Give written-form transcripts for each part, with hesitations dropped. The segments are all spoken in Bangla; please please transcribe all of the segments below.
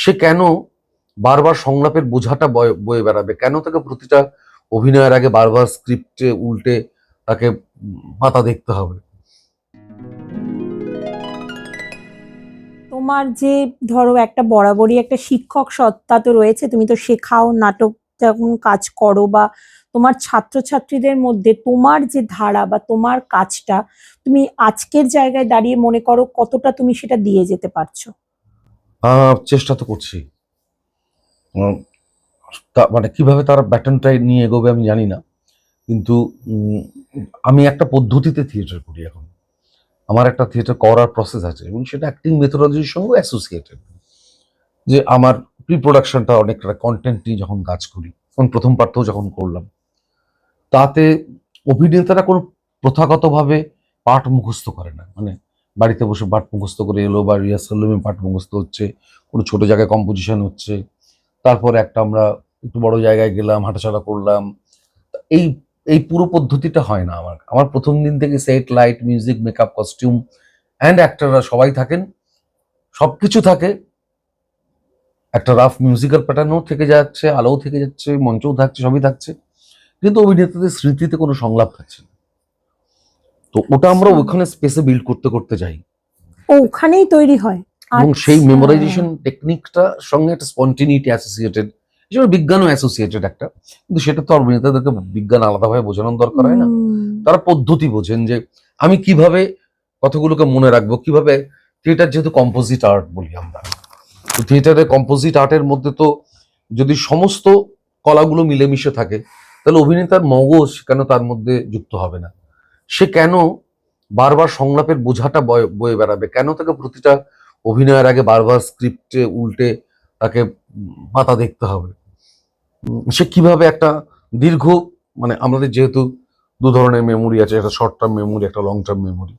সে কেন বারবার সংলাপের বোঝাটা বয়ে বেড়াবে? কেন তাকে প্রতিটা অভিনয়ের আগে বারবার স্ক্রিপ্টে উল্টে তাকে পাতা দেখতে হবে? তোমার যে ধরো একটা বরাবরই একটা শিক্ষক সত্তা তো রয়েছে, তুমি তো শেখাও, নাটক যখন কাজ করো বা তোমার ছাত্রছাত্রীদের মধ্যে তোমার যে ধারা বা তোমার কাজটা, তুমি আজকের জায়গায় দাঁড়িয়ে মনে করো কতটা তুমি সেটা দিয়ে যেতে পারছো? চেষ্টা তো করছি। উম, মানে কিভাবে তারা ব্যাটনটা নিয়ে এগোবে আমি জানি না, কিন্তু আমি একটা পদ্ধতিতে থিয়েটার করি এখন। আমার একটা থিয়েটার করার প্রসেস আছে এবং সেটা অ্যাক্টিং মেথোডলজির সঙ্গে অ্যাসোসিয়েটেড। যে আমার প্রি প্রোডাকশনটা অনেকটা কন্টেন্ট নিয়ে যখন কাজ করি, যেমন প্রথম পার্টও যখন করলাম, তাতে অভিনেতারা কোনো প্রথাগতভাবে পাঠ মুখস্থ করে না। মানে বাড়িতে বসে পাঠ মুখস্থ করে এলো বা রিহার্সাল রুমে পাঠ মুখস্থ হচ্ছে, কোনো ছোট জায়গায় কম্পোজিশন হচ্ছে, তারপরে একটা আমরা একটু বড় জায়গায় গেলাম, হাঁটাচলা করলাম। এই এই পুরো পদ্ধতিটা হয় না আমার। আমার প্রথম দিন থেকে set, light, music, makeup, costume and অ্যাক্টররা সবাই থাকেন, সবকিছু থাকে। একটা রাফ মিউজিক্যাল প্যাটার্নও থেকে যাচ্ছে, আলোও থেকে যাচ্ছে, মঞ্চও থাকছে, সবই থাকছে, কিন্তু অভিনেতাদের স্মৃতিতে কোনো সংলাপ থাকছে না। তো ওটা আমরা আচ্ছা, ওখানে স্পেসে বিল্ড করতে করতে যাই ও ওখানেই তৈরি হয়? এবং সেই আচ্ছা। মেমোরাইজেশন টেকনিকটা সঙ্গে একটা স্পন্টিনিটি অ্যাসোসিয়েটেড, হিসেবে বিজ্ঞানও অ্যাসোসিয়েটেড একটা। কিন্তু সেটা তো অভিনেতাদেরকে বিজ্ঞান আলাদাভাবে বোঝানোর দরকার হয় না। তারা পদ্ধতি বোঝেন যে আমি কিভাবে কথাগুলোকে মনে রাখবো, কিভাবে। থিয়েটার যেহেতু কম্পোজিট আর্ট বলি আমরা, তো থিয়েটারের কম্পোজিট আর্টের মধ্যে তো যদি সমস্ত কলাগুলো মিলেমিশে থাকে, তাহলে অভিনেতার মগজ কেন তার মধ্যে যুক্ত হবে না? সে কেন বারবার সংলাপের বোঝাটা বয়ে বেড়াবে? কেন তাকে প্রতিটা অভিনয়ের আগে বারবার স্ক্রিপ্টে উল্টে তাকে পাতা দেখতে হবে? সে কিভাবে একটা দীর্ঘ, মানে আমাদের যেহেতু দু ধরনের মেমোরি আছে, একটা শর্ট টার্ম মেমোরি, একটা লং টার্ম মেমোরি।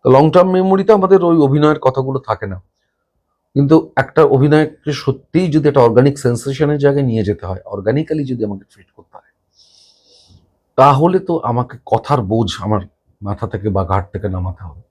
তো লং টার্ম মেমোরিতে আমাদের ওই অভিনয়ের কথাগুলো থাকে না, কিন্তু একটা অভিনয়কে সত্যিই যদি একটা অর্গানিক সেন্সেশনের জায়গায় নিয়ে যেতে হয়, অর্গানিক্যালি যদি আমাকে ট্রিট করতে হয়, তাহলে তো আমাকে কথার বোঝ আমার মাথা থেকে বা ঘাট থেকে নামাতে হবে।